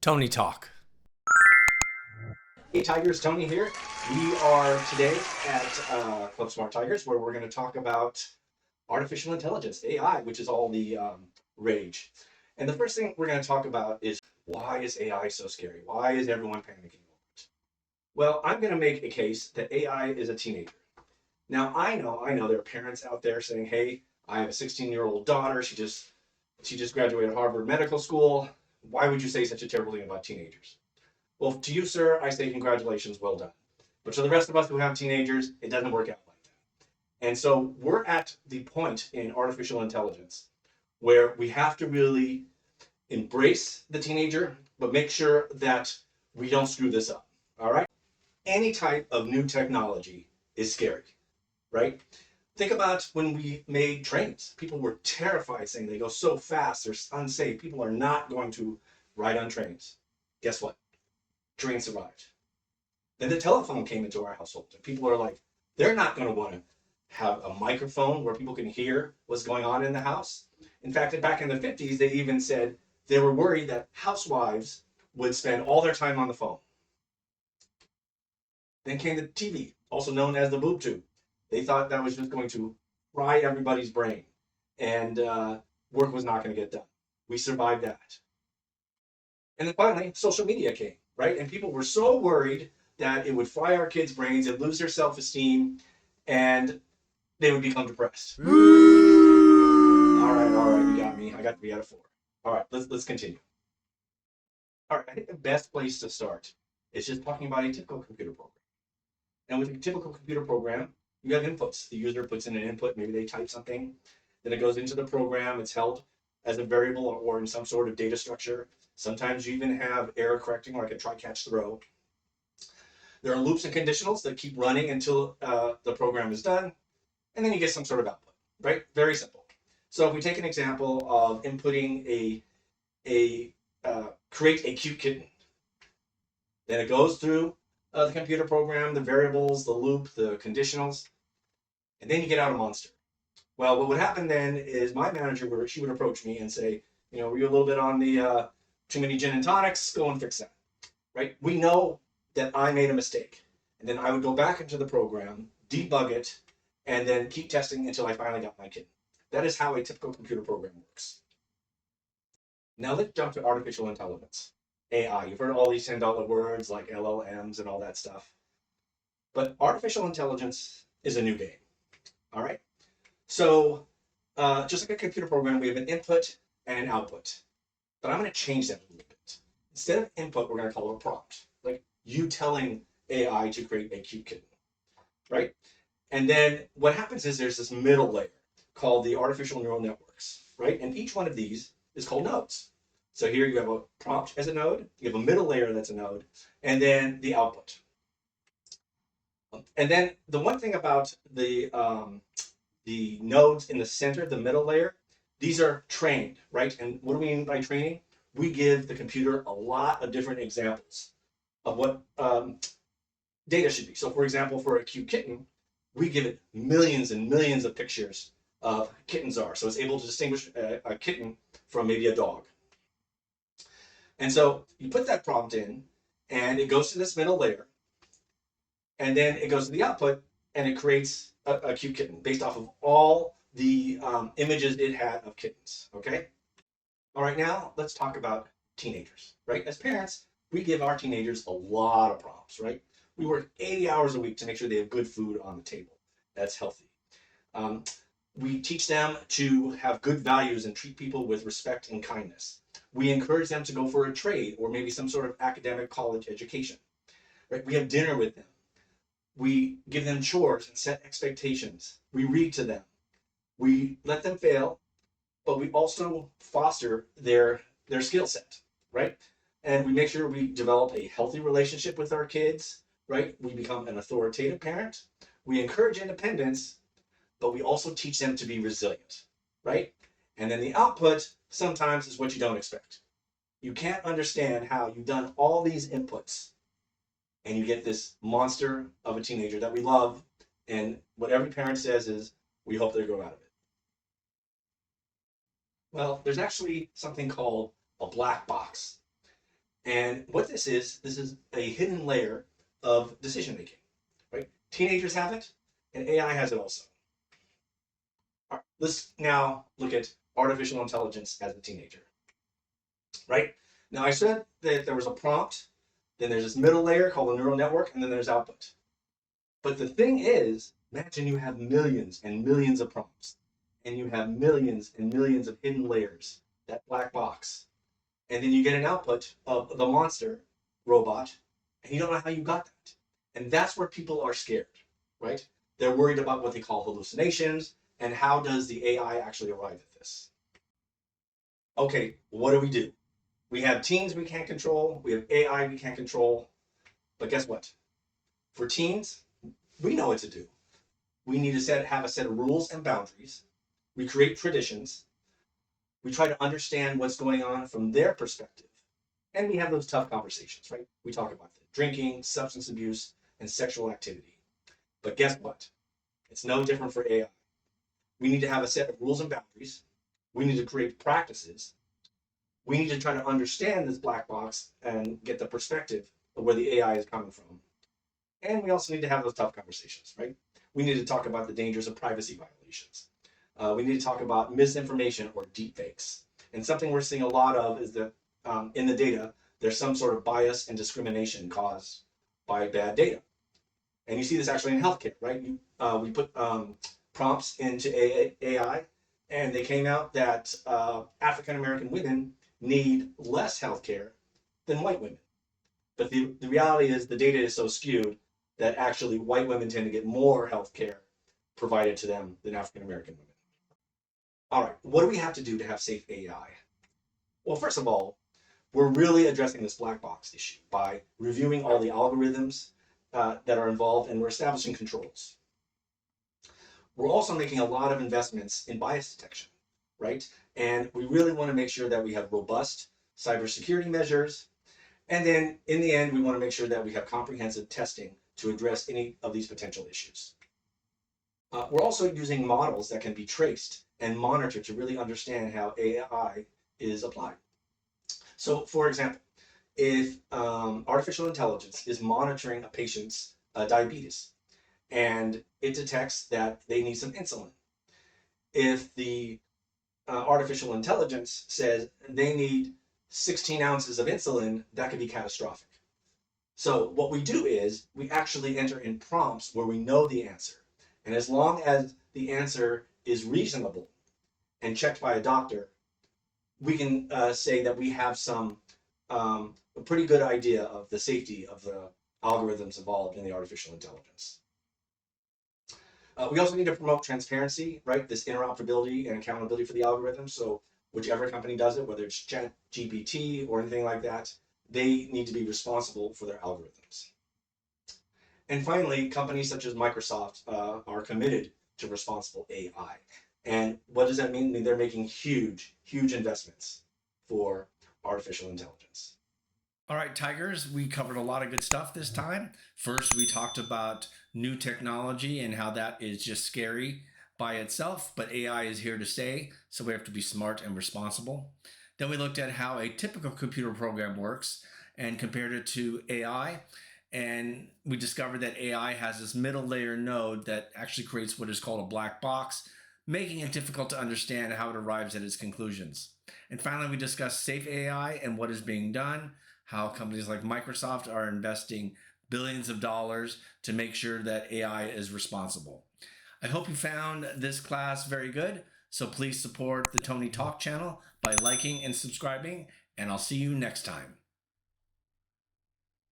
Tony Talk. Hey Tigers, Tony here. We are today at Club Smart Tigers, where we're going to talk about artificial intelligence, AI, which is all the rage. And the first thing we're going to talk about is, why is AI so scary? Why is everyone panicking over it? Well, I'm going to make a case that AI is a teenager. Now, I know there are parents out there saying, "Hey, I have a 16-year-old daughter. She just graduated Harvard Medical School. Why would you say such a terrible thing about teenagers?" Well, to you, sir, I say congratulations, well done. But to the rest of us who have teenagers, it doesn't work out like that. And so we're at the point in artificial intelligence where we have to really embrace the teenager, but make sure that we don't screw this up. All right? Any type of new technology is scary, right? Think about when we made trains. People were terrified, saying they go so fast, they're unsafe. People are not going to ride on trains. Guess what? Train survived. Then the telephone came into our household, and people are like, they're not going to want to have a microphone where people can hear what's going on in the house. In fact, back in the 50s, they even said they were worried that housewives would spend all their time on the phone. Then came the TV, also known as the boob tube. They thought that was just going to fry everybody's brain, and work was not going to get done. We survived that. And then finally, social media came, right? And people were so worried that it would fry our kids' brains, they'd lose their self-esteem, and they would become depressed. All right, you got me. I got 3 out of 4. All right, let's continue. All right, I think the best place to start is just talking about a typical computer program. And with a typical computer program, you have inputs. The user puts in an input, maybe they type something, then it goes into the program, it's held as a variable or in some sort of data structure. Sometimes you even have error correcting, like a try, catch, throw. There are loops and conditionals that keep running until the program is done, and then you get some sort of output, right? Very simple. So if we take an example of inputting create a cute kitten, then it goes through the computer program, the variables, the loop, the conditionals, and then you get out a monster. Well, what would happen then is my manager would approach me and say, were you a little bit on the too many gin and tonics? Go and fix that, right? We know that I made a mistake, and then I would go back into the program, debug it, and then keep testing until I finally got my kitten. That is how a typical computer program works. Now let's jump to artificial intelligence, AI. You've heard all these $10 words like LLMs and all that stuff. But artificial intelligence is a new game, all right? So just like a computer program, we have an input and an output. But I'm going to change that a little bit. Instead of input, we're going to call it a prompt. Like you telling AI to create a cute kitten, right? And then what happens is there's this middle layer called the artificial neural networks, right? And each one of these is called nodes. So here you have a prompt as a node, you have a middle layer that's a node, and then the output. And then the one thing about the nodes in the center, the middle layer, these are trained, right? And what do we mean by training? We give the computer a lot of different examples of what data should be. So for example, for a cute kitten, we give it millions and millions of pictures of kittens are. So it's able to distinguish a kitten from maybe a dog. And so you put that prompt in, and it goes to this middle layer, and then it goes to the output, and it creates a cute kitten based off of all the images it had of kittens, okay? All right, now let's talk about teenagers, right? As parents, we give our teenagers a lot of prompts, right? We work 80 hours a week to make sure they have good food on the table that's healthy. We teach them to have good values and treat people with respect and kindness. We encourage them to go for a trade or maybe some sort of academic college education, right? We have dinner with them. We give them chores and set expectations. We read to them. We let them fail, but we also foster their skill set, right? And we make sure we develop a healthy relationship with our kids, right? We become an authoritative parent. We encourage independence, but we also teach them to be resilient, right? And then the output sometimes is what you don't expect. You can't understand how you've done all these inputs and you get this monster of a teenager that we love. And what every parent says is, we hope they grow out of it. Well, there's actually something called a black box. And what this is a hidden layer of decision making, right? Teenagers have it, and AI has it also. All right, let's now look at artificial intelligence as a teenager, right? Now, I said that there was a prompt, then there's this middle layer called a neural network, and then there's output. But the thing is, imagine you have millions and millions of prompts, and you have millions and millions of hidden layers, that black box. And then you get an output of the monster robot, and you don't know how you got that. And that's where people are scared, right? They're worried about what they call hallucinations, and how does the AI actually arrive at this? Okay, what do? We have teens we can't control, we have AI we can't control, but guess what? For teens, we know what to do. We need to have a set of rules and boundaries. We create traditions. We try to understand what's going on from their perspective. And we have those tough conversations, right? We talk about the drinking, substance abuse, and sexual activity. But guess what? It's no different for AI. We need to have a set of rules and boundaries. We need to create practices. We need to try to understand this black box and get the perspective of where the AI is coming from. And we also need to have those tough conversations, right? We need to talk about the dangers of privacy violations. We need to talk about misinformation or deepfakes. And something we're seeing a lot of is that in the data, there's some sort of bias and discrimination caused by bad data. And you see this actually in healthcare, right? We put prompts into AI, and they came out that African American women need less healthcare than white women. But the reality is the data is so skewed that actually white women tend to get more healthcare provided to them than African American women. All right, what do we have to do to have safe AI? Well, first of all, we're really addressing this black box issue by reviewing all the algorithms that are involved, and we're establishing controls. We're also making a lot of investments in bias detection, right? And we really want to make sure that we have robust cybersecurity measures. And then in the end, we want to make sure that we have comprehensive testing to address any of these potential issues. We're also using models that can be traced and monitored to really understand how AI is applied. So, for example, if artificial intelligence is monitoring a patient's diabetes and it detects that they need some insulin, if the artificial intelligence says they need 16 ounces of insulin, that could be catastrophic. So what we do is we actually enter in prompts where we know the answer. And as long as the answer is reasonable and checked by a doctor, we can say that we have a pretty good idea of the safety of the algorithms involved in the artificial intelligence. We also need to promote transparency, right? This interoperability and accountability for the algorithms. So whichever company does it, whether it's ChatGPT or anything like that, they need to be responsible for their algorithms. And finally, companies such as Microsoft are committed to responsible AI. And what does that mean? I mean, they're making huge, huge investments for artificial intelligence. All right, Tigers, we covered a lot of good stuff this time. First, we talked about new technology and how that is just scary by itself, but AI is here to stay, so we have to be smart and responsible. Then we looked at how a typical computer program works and compared it to AI. And we discovered that AI has this middle layer node that actually creates what is called a black box, making it difficult to understand how it arrives at its conclusions. And finally, we discussed safe AI and what is being done, how companies like Microsoft are investing billions of dollars to make sure that AI is responsible. I hope you found this class very good. So please support the Tony Talk channel by liking and subscribing, and I'll see you next time.